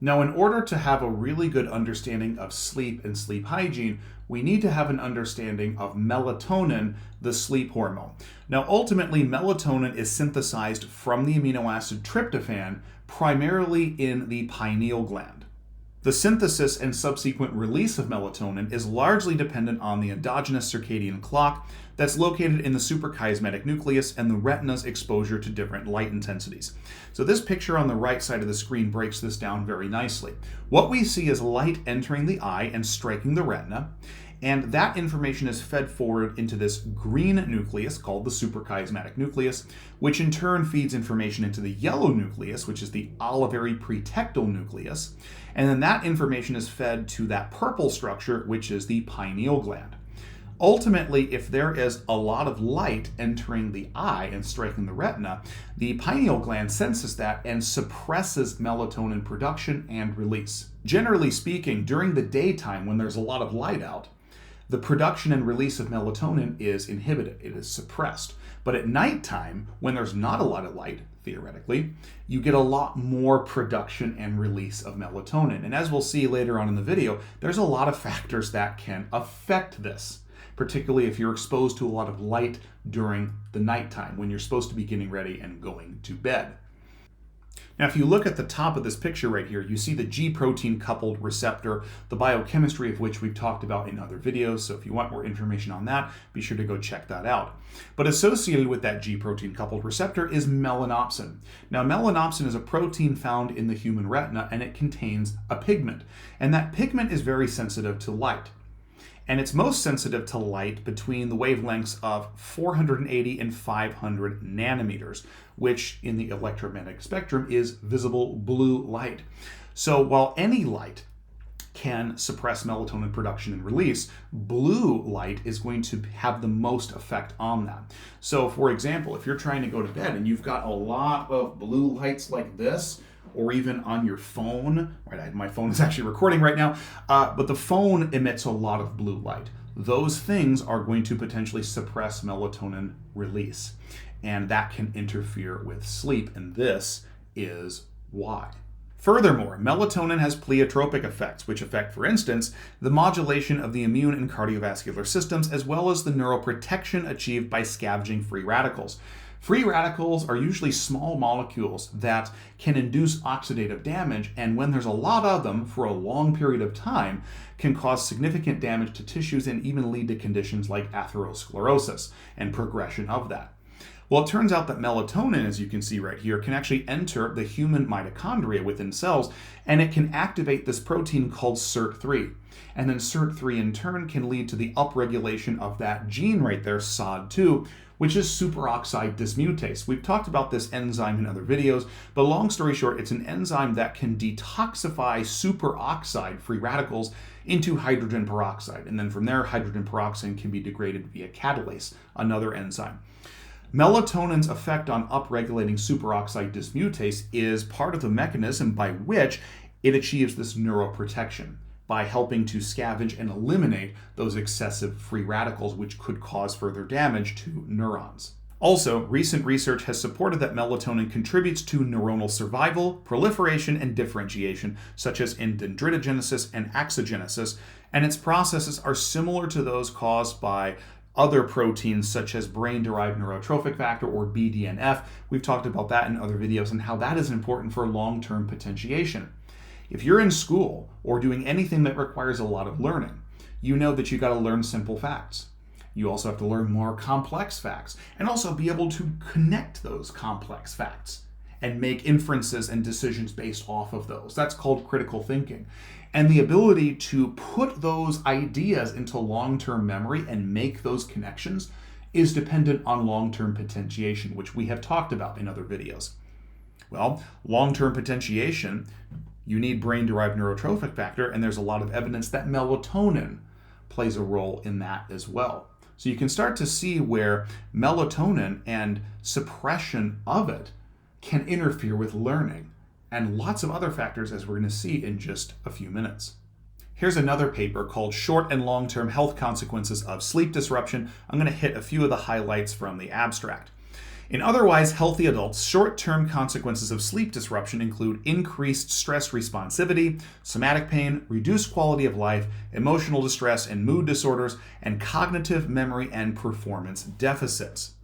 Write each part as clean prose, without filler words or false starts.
Now, in order to have a really good understanding of sleep and sleep hygiene, we need to have an understanding of melatonin, the sleep hormone. Now, ultimately, melatonin is synthesized from the amino acid tryptophan, primarily in the pineal gland. The synthesis and subsequent release of melatonin is largely dependent on the endogenous circadian clock that's located in the suprachiasmatic nucleus and the retina's exposure to different light intensities. So this picture on the right side of the screen breaks this down very nicely. What we see is light entering the eye and striking the retina, and that information is fed forward into this green nucleus called the suprachiasmatic nucleus, which in turn feeds information into the yellow nucleus, which is the olivary pretectal nucleus, and then that information is fed to that purple structure, which is the pineal gland. Ultimately, if there is a lot of light entering the eye and striking the retina, the pineal gland senses that and suppresses melatonin production and release. Generally speaking, during the daytime when there's a lot of light out, the production and release of melatonin is inhibited, it is suppressed. But at nighttime, when there's not a lot of light, theoretically, you get a lot more production and release of melatonin. And as we'll see later on in the video, there's a lot of factors that can affect this, particularly if you're exposed to a lot of light during the nighttime when you're supposed to be getting ready and going to bed. Now, if you look at the top of this picture right here, you see the G protein coupled receptor, the biochemistry of which we've talked about in other videos. So if you want more information on that, be sure to go check that out. But associated with that G protein coupled receptor is melanopsin. Now, melanopsin is a protein found in the human retina, and it contains a pigment. And that pigment is very sensitive to light. And it's most sensitive to light between the wavelengths of 480 and 500 nanometers, which in the electromagnetic spectrum is visible blue light. So while any light can suppress melatonin production and release, blue light is going to have the most effect on that. So for example, if you're trying to go to bed and you've got a lot of blue lights like this, or even on your phone, right? My phone is actually recording right now, but the phone emits a lot of blue light. Those things are going to potentially suppress melatonin release, and that can interfere with sleep, and this is why. Furthermore, melatonin has pleiotropic effects, which affect, for instance, the modulation of the immune and cardiovascular systems, as well as the neuroprotection achieved by scavenging free radicals. Free radicals are usually small molecules that can induce oxidative damage, and when there's a lot of them for a long period of time, can cause significant damage to tissues and even lead to conditions like atherosclerosis and progression of that. Well, it turns out that melatonin, as you can see right here, can actually enter the human mitochondria within cells, and it can activate this protein called SIRT3. And then SIRT3 in turn can lead to the upregulation of that gene right there, SOD2, which is superoxide dismutase. We've talked about this enzyme in other videos, but long story short, it's an enzyme that can detoxify superoxide free radicals into hydrogen peroxide. And then from there, hydrogen peroxide can be degraded via catalase, another enzyme. Melatonin's effect on upregulating superoxide dismutase is part of the mechanism by which it achieves this neuroprotection, by helping to scavenge and eliminate those excessive free radicals, which could cause further damage to neurons. Also, recent research has supported that melatonin contributes to neuronal survival, proliferation, and differentiation, such as in dendritogenesis and axogenesis, and its processes are similar to those caused by other proteins such as brain-derived neurotrophic factor, or BDNF. We've talked about that in other videos and how that is important for long-term potentiation. If you're in school or doing anything that requires a lot of learning, you know that you got to learn simple facts. You also have to learn more complex facts and also be able to connect those complex facts and make inferences and decisions based off of those. That's called critical thinking. And the ability to put those ideas into long-term memory and make those connections is dependent on long-term potentiation, which we have talked about in other videos. Well, long-term potentiation, you need brain-derived neurotrophic factor, and there's a lot of evidence that melatonin plays a role in that as well. So you can start to see where melatonin and suppression of it can interfere with learning, and lots of other factors, as we're going to see in just a few minutes. Here's another paper called Short and Long-Term Health Consequences of Sleep Disruption. I'm going to hit a few of the highlights from the abstract. In otherwise healthy adults, short-term consequences of sleep disruption include increased stress responsivity, somatic pain, reduced quality of life, emotional distress and mood disorders, and cognitive, memory, and performance deficits.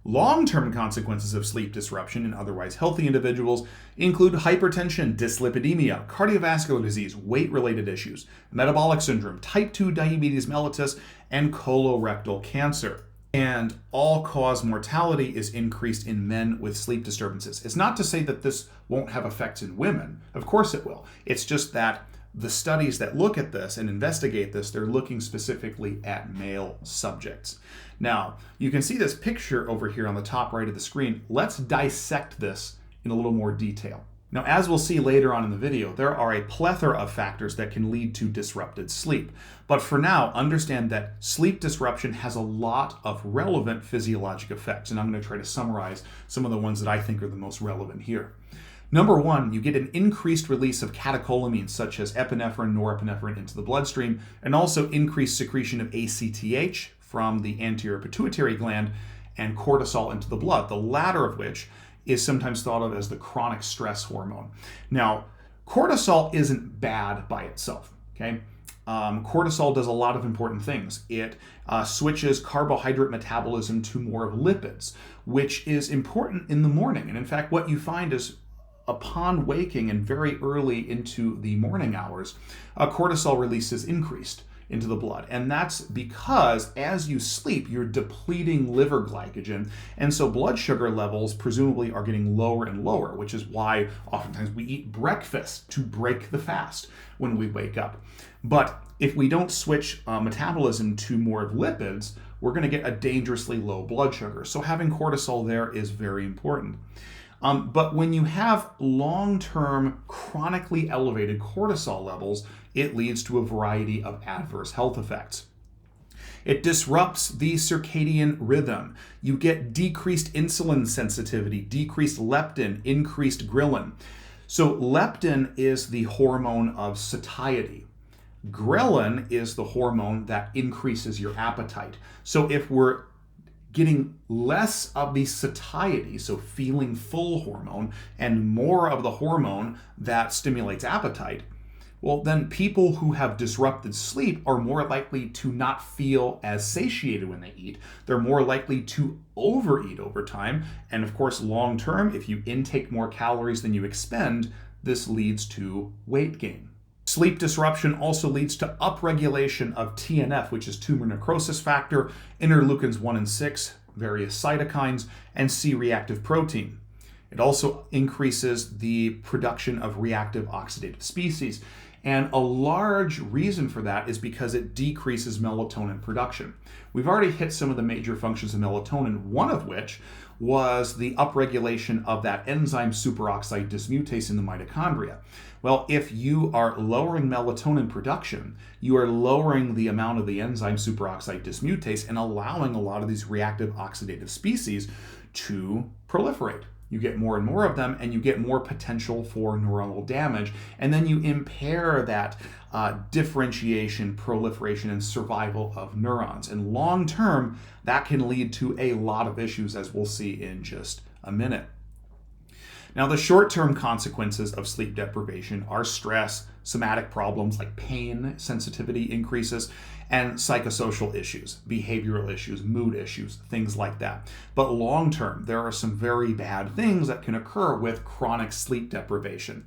Long-term consequences of sleep disruption in otherwise healthy individuals include hypertension, dyslipidemia, cardiovascular disease, weight-related issues, metabolic syndrome, type 2 diabetes mellitus, and colorectal cancer. And all-cause mortality is increased in men with sleep disturbances. It's not to say that this won't have effects in women. Of course it will. It's just that the studies that look at this and investigate this, they're looking specifically at male subjects. Now, you can see this picture over here on the top right of the screen. Let's dissect this in a little more detail. Now, as we'll see later on in the video, there are a plethora of factors that can lead to disrupted sleep. But for now, understand that sleep disruption has a lot of relevant physiologic effects, and I'm going to try to summarize some of the ones that I think are the most relevant here. Number one, you get an increased release of catecholamines such as epinephrine, norepinephrine into the bloodstream, and also increased secretion of ACTH from the anterior pituitary gland and cortisol into the blood, the latter of which is sometimes thought of as the chronic stress hormone. Now, cortisol isn't bad by itself, okay? Cortisol does a lot of important things. It switches carbohydrate metabolism to more of lipids, which is important in the morning. And in fact, what you find is upon waking and very early into the morning hours, cortisol release is increased into the blood. And that's because as you sleep, you're depleting liver glycogen. And so blood sugar levels presumably are getting lower and lower, which is why oftentimes we eat breakfast to break the fast when we wake up. But if we don't switch metabolism to more of lipids, we're going to get a dangerously low blood sugar. So having cortisol there is very important. But when you have long-term chronically elevated cortisol levels, it leads to a variety of adverse health effects. It disrupts the circadian rhythm. You get decreased insulin sensitivity, decreased leptin, increased ghrelin. So leptin is the hormone of satiety. Ghrelin is the hormone that increases your appetite. So if we're getting less of the satiety, so feeling full hormone, and more of the hormone that stimulates appetite, well, then people who have disrupted sleep are more likely to not feel as satiated when they eat. They're more likely to overeat over time. And of course, long term, if you intake more calories than you expend, this leads to weight gain. Sleep disruption also leads to upregulation of TNF, which is tumor necrosis factor, interleukins 1 and 6, various cytokines, and C-reactive protein. It also increases the production of reactive oxidative species. And a large reason for that is because it decreases melatonin production. We've already hit some of the major functions of melatonin, one of which was the upregulation of that enzyme superoxide dismutase in the mitochondria. Well, if you are lowering melatonin production, you are lowering the amount of the enzyme superoxide dismutase and allowing a lot of these reactive oxidative species to proliferate. You get more and more of them, and you get more potential for neuronal damage. And then you impair that differentiation, proliferation, and survival of neurons. And long term, that can lead to a lot of issues, as we'll see in just a minute. Now, the short-term consequences of sleep deprivation are stress, somatic problems like pain, sensitivity increases, and psychosocial issues, behavioral issues, mood issues, things like that. But long-term, there are some very bad things that can occur with chronic sleep deprivation.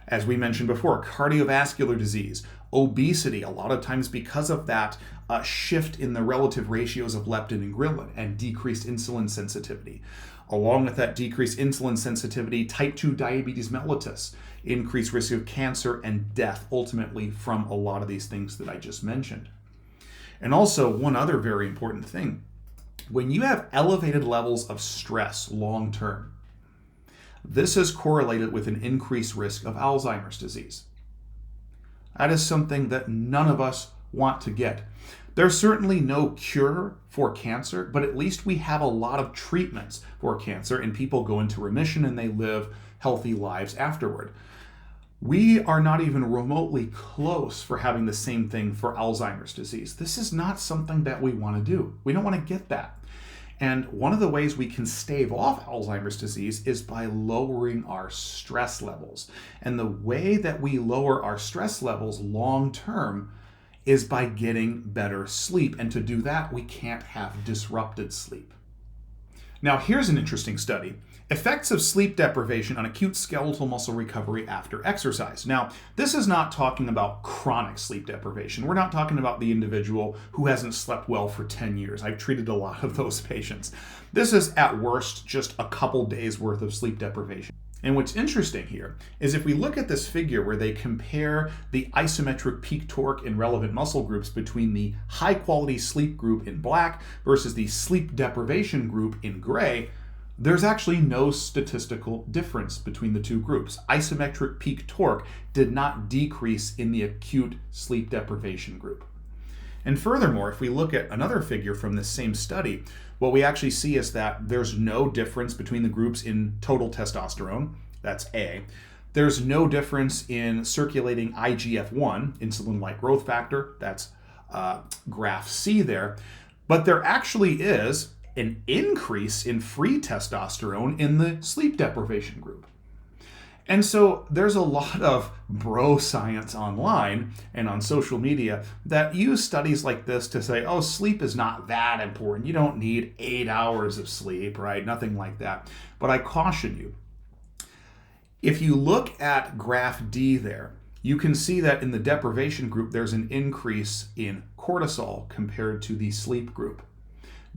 As we mentioned before, cardiovascular disease, obesity, a lot of times because of that shift in the relative ratios of leptin and ghrelin and decreased insulin sensitivity. Along with that decreased insulin sensitivity, type 2 diabetes mellitus, increased risk of cancer and death, ultimately from a lot of these things that I just mentioned. And also, one other very important thing, when you have elevated levels of stress long term, this is correlated with an increased risk of Alzheimer's disease. That is something that none of us want to get. There's certainly no cure for cancer, but at least we have a lot of treatments for cancer, and people go into remission and they live healthy lives afterward. We are not even remotely close for having the same thing for Alzheimer's disease. This is not something that we want to do. We don't want to get that. And one of the ways we can stave off Alzheimer's disease is by lowering our stress levels. And the way that we lower our stress levels long term is by getting better sleep. And to do that, we can't have disrupted sleep. Now, here's an interesting study. Effects of sleep deprivation on acute skeletal muscle recovery after exercise. Now, this is not talking about chronic sleep deprivation. We're not talking about the individual who hasn't slept well for 10 years. I've treated a lot of those patients. This is at worst just a couple days worth of sleep deprivation. And what's interesting here is if we look at this figure where they compare the isometric peak torque in relevant muscle groups between the high quality sleep group in black versus the sleep deprivation group in gray, there's actually no statistical difference between the two groups. Isometric peak torque did not decrease in the acute sleep deprivation group. And furthermore, if we look at another figure from this same study, what we actually see is that there's no difference between the groups in total testosterone, that's A. There's no difference in circulating IGF-1, insulin-like growth factor, that's graph C there. But there actually is an increase in free testosterone in the sleep deprivation group. And so there's a lot of bro science online and on social media that use studies like this to say, oh, sleep is not that important. You don't need 8 hours of sleep, right? Nothing like that. But I caution you, if you look at graph D there, you can see that in the deprivation group, there's an increase in cortisol compared to the sleep group.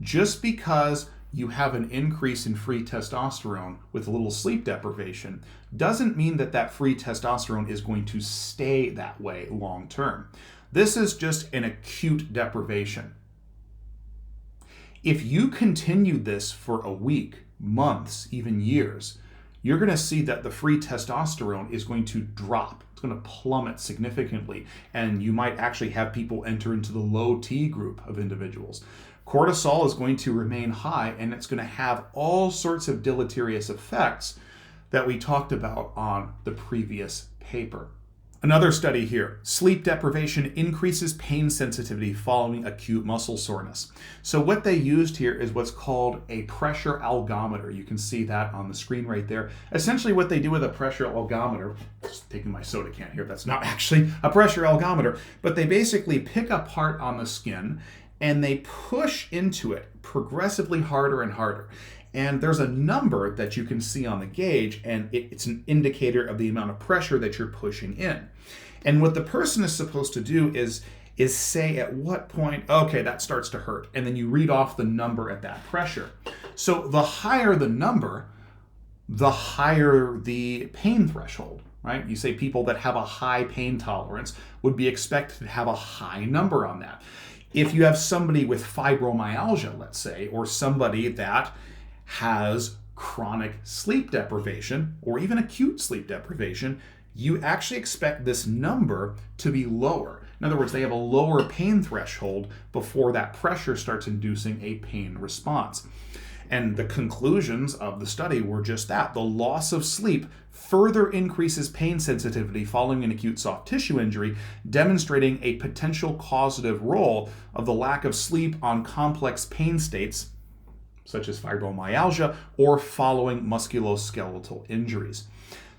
Just because you have an increase in free testosterone with a little sleep deprivation doesn't mean that that free testosterone is going to stay that way long term. This is just an acute deprivation. If you continue this for a week, months, even years, you're going to see that the free testosterone is going to drop. It's going to plummet significantly, and you might actually have people enter into the low T group of individuals. Cortisol is going to remain high, and it's going to have all sorts of deleterious effects that we talked about on the previous paper. Another study here, sleep deprivation increases pain sensitivity following acute muscle soreness. So what they used here is what's called a pressure algometer. You can see that on the screen right there. Essentially what they do with a pressure algometer, just taking my soda can here, that's not actually a pressure algometer, but they basically pick a part on the skin and they push into it progressively harder and harder. And there's a number that you can see on the gauge, and it's an indicator of the amount of pressure that you're pushing in. And what the person is supposed to do is say at what point, okay, that starts to hurt. And then you read off the number at that pressure. So the higher the number, the higher the pain threshold, right? You say people that have a high pain tolerance would be expected to have a high number on that. If you have somebody with fibromyalgia, let's say, or somebody that has chronic sleep deprivation or even acute sleep deprivation, you actually expect this number to be lower. In other words, they have a lower pain threshold before that pressure starts inducing a pain response. And the conclusions of the study were just that. The loss of sleep further increases pain sensitivity following an acute soft tissue injury, demonstrating a potential causative role of the lack of sleep on complex pain states, such as fibromyalgia, or following musculoskeletal injuries.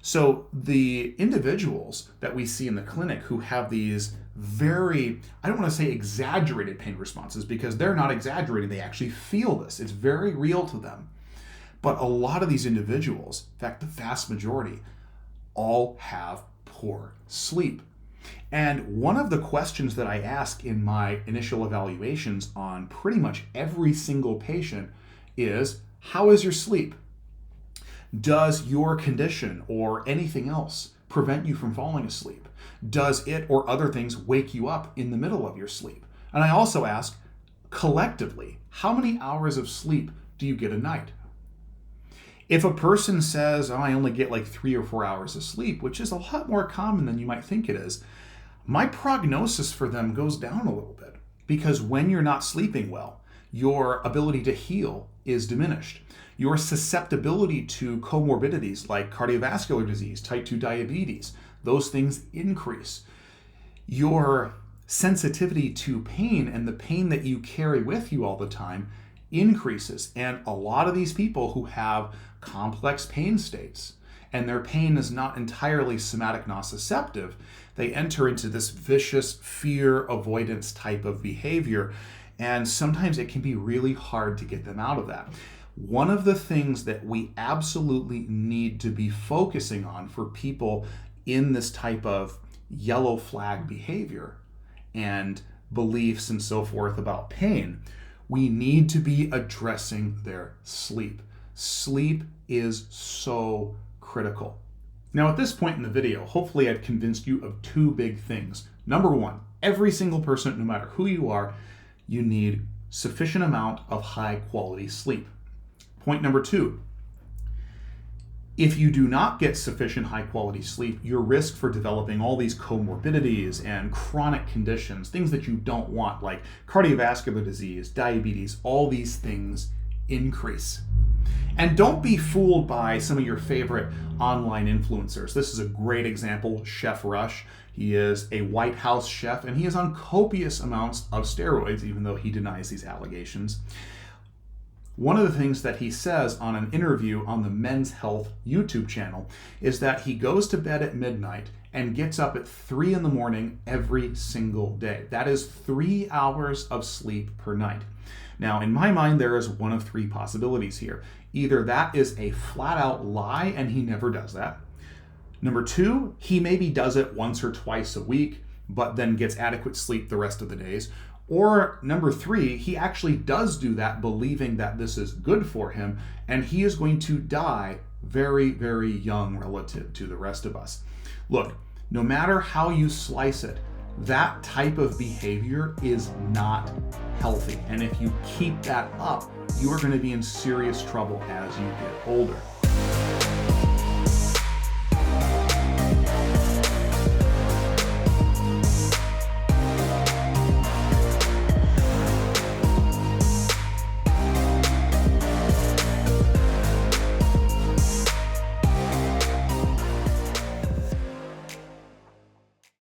So the individuals that we see in the clinic who have these very, I don't want to say exaggerated pain responses, because they're not exaggerating, they actually feel this. It's very real to them. But a lot of these individuals, in fact, the vast majority, all have poor sleep. And one of the questions that I ask in my initial evaluations on pretty much every single patient is, how is your sleep? Does your condition or anything else prevent you from falling asleep? Does it or other things wake you up in the middle of your sleep? And I also ask, collectively, how many hours of sleep do you get a night? If a person says, oh, I only get like 3 or 4 hours of sleep, which is a lot more common than you might think it is, my prognosis for them goes down a little bit, because when you're not sleeping well, your ability to heal is diminished. Your susceptibility to comorbidities like cardiovascular disease, type 2 diabetes, those things increase. Your sensitivity to pain and the pain that you carry with you all the time increases. And a lot of these people who have complex pain states, and their pain is not entirely somatic nociceptive, they enter into this vicious fear avoidance type of behavior. And sometimes it can be really hard to get them out of that. One of the things that we absolutely need to be focusing on for people in this type of yellow flag behavior and beliefs and so forth about pain, we need to be addressing their sleep. Sleep is so critical. Now, at this point in the video, hopefully I've convinced you of two big things. Number one, every single person, no matter who you are, you need sufficient amount of high quality sleep. Point number two, if you do not get sufficient high quality sleep, your risk for developing all these comorbidities and chronic conditions, things that you don't want, like cardiovascular disease, diabetes, all these things increase. And don't be fooled by some of your favorite online influencers. This is a great example, Chef Rush. He is a White House chef, and he is on copious amounts of steroids, even though he denies these allegations. One of the things that he says on an interview on the Men's Health YouTube channel is that he goes to bed at midnight and gets up at 3 in the morning every single day. That is 3 hours of sleep per night. Now, in my mind, there is one of three possibilities here. Either that is a flat out lie and he never does that. Number two, he maybe does it once or twice a week, but then gets adequate sleep the rest of the days. Or number three, he actually does do that, believing that this is good for him, and he is going to die very, very young relative to the rest of us. Look, no matter how you slice it, that type of behavior is not healthy. And if you keep that up, you are going to be in serious trouble as you get older.